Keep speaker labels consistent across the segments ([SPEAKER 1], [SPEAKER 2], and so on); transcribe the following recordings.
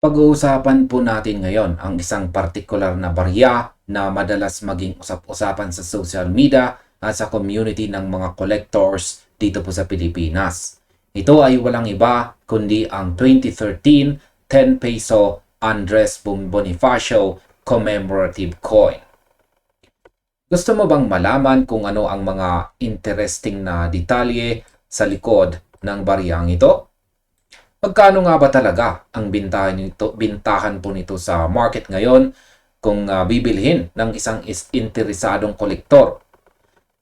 [SPEAKER 1] Pag-uusapan po natin ngayon ang isang partikular na barya na madalas maging usap-usapan sa social media at sa community ng mga collectors dito po sa Pilipinas. Ito ay walang iba kundi ang 2013 10 peso Andres Bonifacio commemorative coin. Gusto mo bang malaman kung ano ang mga interesting na detalye sa likod ng baryang ito? Magkano nga ba talaga ang bintahan po nito sa market ngayon kung bibilhin ng isang interesadong kolektor?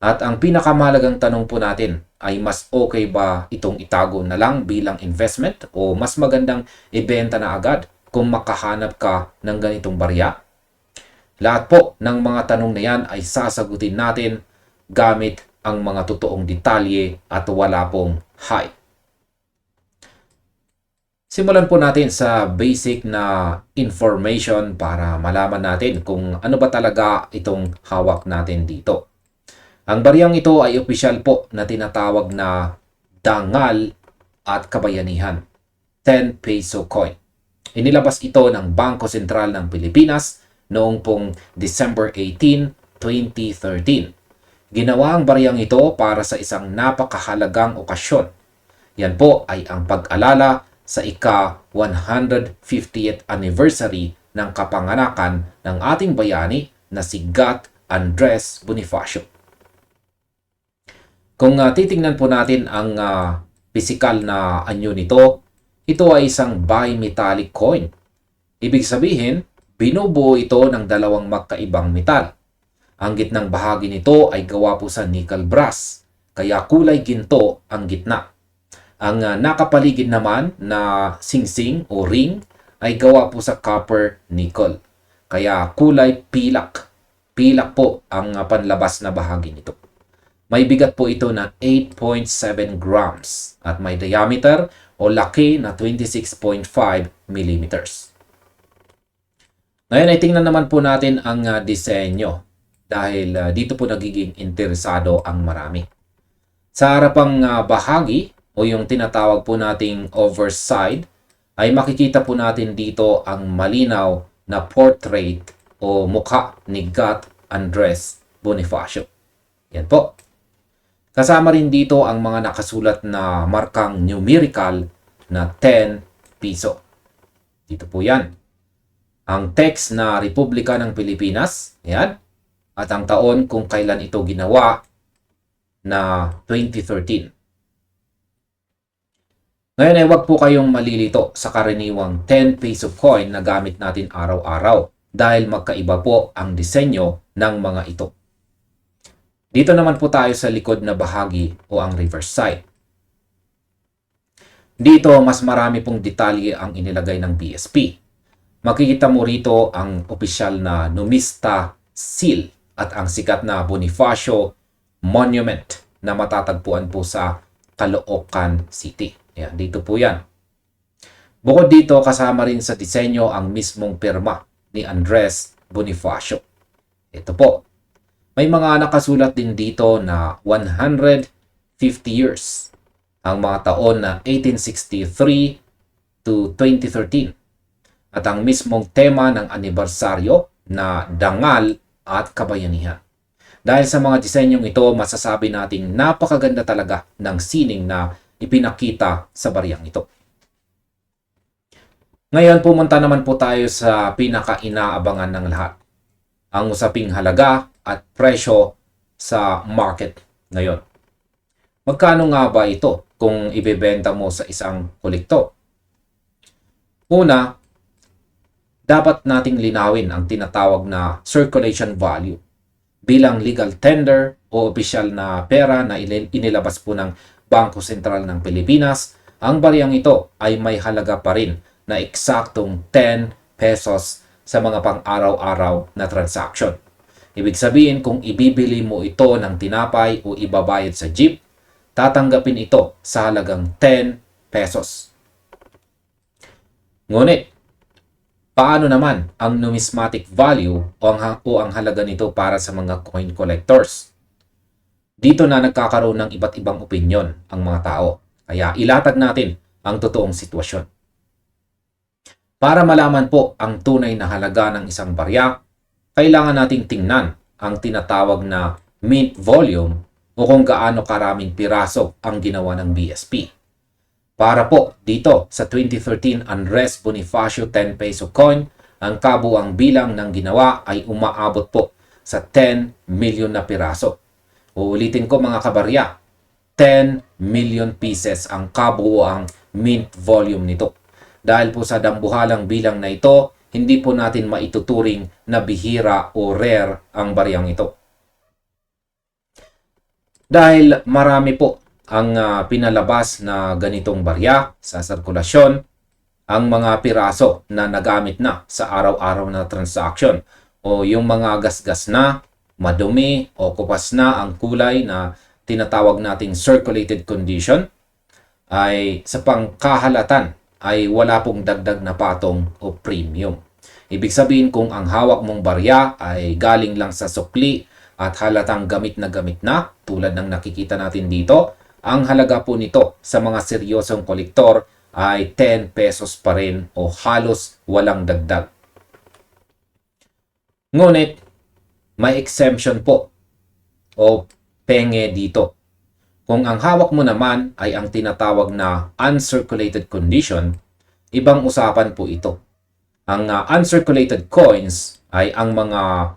[SPEAKER 1] At ang pinakamahalagang tanong po natin ay mas okay ba itong itago na lang bilang investment o mas magandang ibenta na agad kung makahanap ka ng ganitong barya? Lahat po ng mga tanong na yan ay sasagutin natin gamit ang mga totoong detalye at wala pong hype. Simulan po natin sa basic na information para malaman natin kung ano ba talaga itong hawak natin dito. Ang baryang ito ay opisyal po na tinatawag na dangal at kabayanihan, 10 peso coin. Inilabas ito ng Bangko Sentral ng Pilipinas noong pong December 18, 2013. Ginawa ang baryang ito para sa isang napakahalagang okasyon. Yan po ay ang pag-alala sa ika-150th anniversary ng kapanganakan ng ating bayani na si Gat Andres Bonifacio. Kung titingnan po natin ang pisikal na anyo nito, ito ay isang bimetallic coin. Ibig sabihin, binubuo ito ng dalawang magkaibang metal. Ang gitnang bahagi nito ay gawa po sa nickel brass, kaya kulay ginto ang gitna. Ang nakapaligid naman na singsing o ring ay gawa po sa copper nickel. Kaya kulay pilak. Pilak po ang panlabas na bahagi nito. May bigat po ito na 8.7 grams at may diameter o laki na 26.5 millimeters. Ngayon ay tingnan naman po natin ang disenyo dahil dito po nagiging interesado ang marami. Sa harapang bahagi o yung tinatawag po nating overside, ay makikita po natin dito ang malinaw na portrait o mukha ni Gat Andres Bonifacio. Yan po. Kasama rin dito ang mga nakasulat na markang numerical na 10 piso. Dito po yan. Ang text na Republika ng Pilipinas, yan. At ang taon kung kailan ito ginawa na 2013. Ngayon ay huwag po kayong malilito sa karaniwang 10 peso coin na gamit natin araw-araw dahil magkaiba po ang disenyo ng mga ito. Dito naman po tayo sa likod na bahagi o ang reverse side. Dito mas marami pong detalye ang inilagay ng BSP. Makikita mo rito ang opisyal na numista seal at ang sikat na Bonifacio Monument na matatagpuan po sa Caloocan City. Yan, dito po yan. Bukod dito, kasama rin sa disenyo ang mismong pirma ni Andres Bonifacio. Ito po. May mga nakasulat din dito na 150 years. Ang mga taon na 1863 to 2013. At ang mismong tema ng anibersaryo na dangal at kabayanihan. Dahil sa mga disenyong ito, masasabi nating napakaganda talaga ng sining na ipinakita sa baryang ito. Ngayon, pumunta naman po tayo sa pinaka-inaabangan ng lahat. Ang usaping halaga at presyo sa market ngayon. Magkano nga ba ito kung ibebenta mo sa isang kolektor? Una, dapat nating linawin ang tinatawag na circulation value bilang legal tender o opisyal na pera na inilabas po ng Bangko Sentral ng Pilipinas. Ang baryang ito ay may halaga pa rin na eksaktong 10 pesos sa mga pang-araw-araw na transaction. Ibig sabihin, kung ibibili mo ito ng tinapay o ibabayad sa jeep, tatanggapin ito sa halagang 10 pesos. Ngunit, paano naman ang numismatic value o ang halaga nito para sa mga coin collectors? Dito na nagkakaroon ng iba't ibang opinyon ang mga tao. Kaya ilatag natin ang totoong sitwasyon. Para malaman po ang tunay na halaga ng isang barya, kailangan nating tingnan ang tinatawag na mint volume o kung gaano karaming piraso ang ginawa ng BSP. Para po dito sa 2013 Andres Bonifacio 10 peso coin, ang kabuang bilang ng ginawa ay umaabot po sa 10 million na piraso. Uulitin ko mga kabarya, 10 million pieces ang kabuuang mint volume nito. Dahil po sa dambuhalang bilang na ito, hindi po natin maituturing na bihira o rare ang baryang ito. Dahil marami po ang pinalabas na ganitong barya sa sirkulasyon, ang mga piraso na nagamit na sa araw-araw na transaction o yung mga gasgas na, madumi o kupas na ang kulay na tinatawag nating circulated condition ay sa pangkahalatan ay wala pong dagdag na patong o premium. Ibig sabihin kung ang hawak mong barya ay galing lang sa sukli at halatang gamit na tulad ng nakikita natin dito, ang halaga po nito sa mga seryosong kolektor ay 10 pesos pa rin o halos walang dagdag. Ngunit may exemption po o penge dito. Kung ang hawak mo naman ay ang tinatawag na uncirculated condition, ibang usapan po ito. Ang uncirculated coins ay ang mga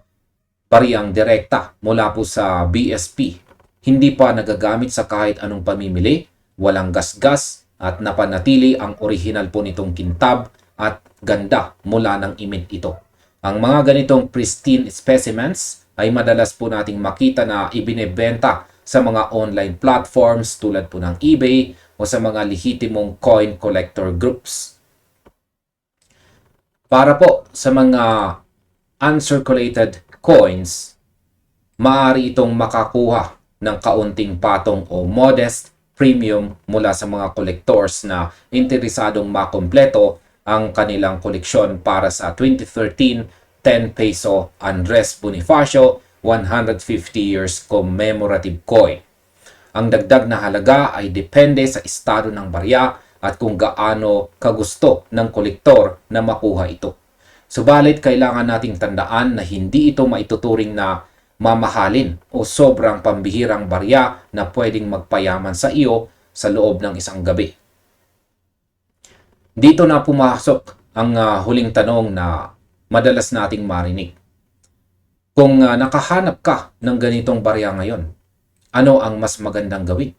[SPEAKER 1] bariyang direkta mula po sa BSP. Hindi pa nagagamit sa kahit anong pamimili, walang gasgas at napanatili ang original po nitong kintab at ganda mula ng image ito. Ang mga ganitong pristine specimens ay madalas po nating makita na ibinebenta sa mga online platforms tulad po ng eBay o sa mga lehitimong coin collector groups. Para po sa mga uncirculated coins, maaari itong makakuha ng kaunting patong o modest premium mula sa mga collectors na interesadong makompleto ang kanilang koleksyon para sa 2013 10 peso Andres Bonifacio 150 years commemorative coin. Ang dagdag na halaga ay depende sa estado ng barya at kung gaano kagusto ng kolektor na makuha ito. Subalit kailangan nating tandaan na hindi ito maituturing na mamahalin o sobrang pambihirang barya na pwedeng magpayaman sa iyo sa loob ng isang gabi. Dito na pumasok ang huling tanong na madalas nating marinig. Kung nakahanap ka ng ganitong barya ngayon, ano ang mas magandang gawin?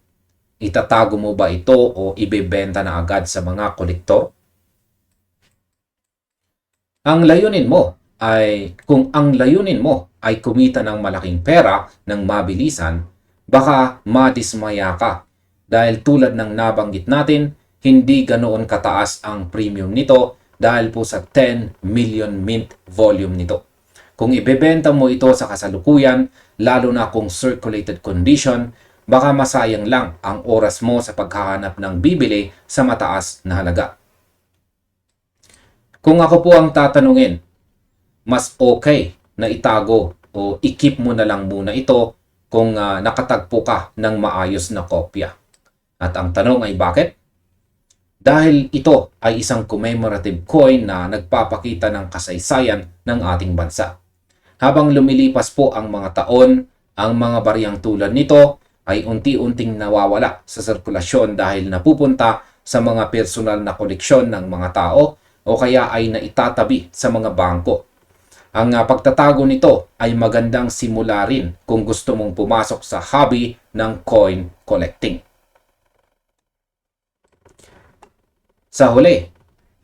[SPEAKER 1] Itatago mo ba ito o ibebenta na agad sa mga kolektor? Kung ang layunin mo ay kumita ng malaking pera ng mabilisan, baka madismaya ka dahil tulad ng nabanggit natin, hindi ganoon kataas ang premium nito dahil po sa 10 million mint volume nito. Kung ibebenta mo ito sa kasalukuyan, lalo na kung circulated condition, baka masayang lang ang oras mo sa paghahanap ng bibili sa mataas na halaga. Kung ako po ang tatanungin, mas okay na itago o i-keep mo na lang muna ito kung nakatagpo ka ng maayos na kopya. At ang tanong ay bakit? Dahil ito ay isang commemorative coin na nagpapakita ng kasaysayan ng ating bansa. Habang lumilipas po ang mga taon, ang mga baryang tulad nito ay unti-unting nawawala sa sirkulasyon dahil napupunta sa mga personal na koleksyon ng mga tao o kaya ay naitatabi sa mga bangko. Ang pagtatago nito ay magandang simula rin kung gusto mong pumasok sa hobby ng coin collecting. Sa huli,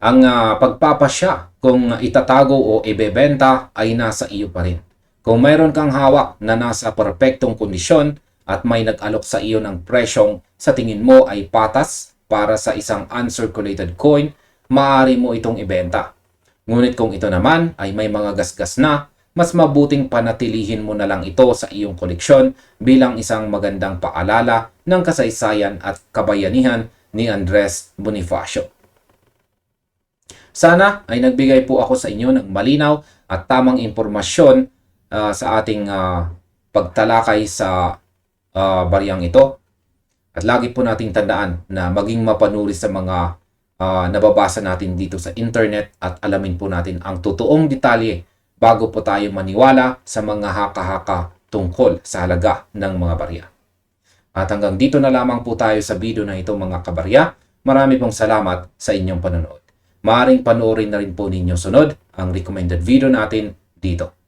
[SPEAKER 1] ang pagpapasya kung itatago o ibebenta ay nasa iyo pa rin. Kung mayroon kang hawak na nasa perpektong kondisyon at may nag-alok sa iyo ng presyong sa tingin mo ay patas para sa isang uncirculated coin, maaari mo itong ibenta. Ngunit kung ito naman ay may mga gasgas na, mas mabuting panatilihin mo na lang ito sa iyong koleksyon bilang isang magandang paalala ng kasaysayan at kabayanihan ni Andres Bonifacio. Sana ay nagbigay po ako sa inyo ng malinaw at tamang impormasyon sa ating pagtalakay sa baryang ito. At lagi po nating tandaan na maging mapanuri sa mga nababasa natin dito sa internet at alamin po natin ang totoong detalye bago po tayo maniwala sa mga haka-haka tungkol sa halaga ng mga barya. At hanggang dito na lamang po tayo sa video na ito mga kabarya. Marami pong salamat sa inyong panonood. Maaaring panoorin na rin po ninyo sunod ang recommended video natin dito.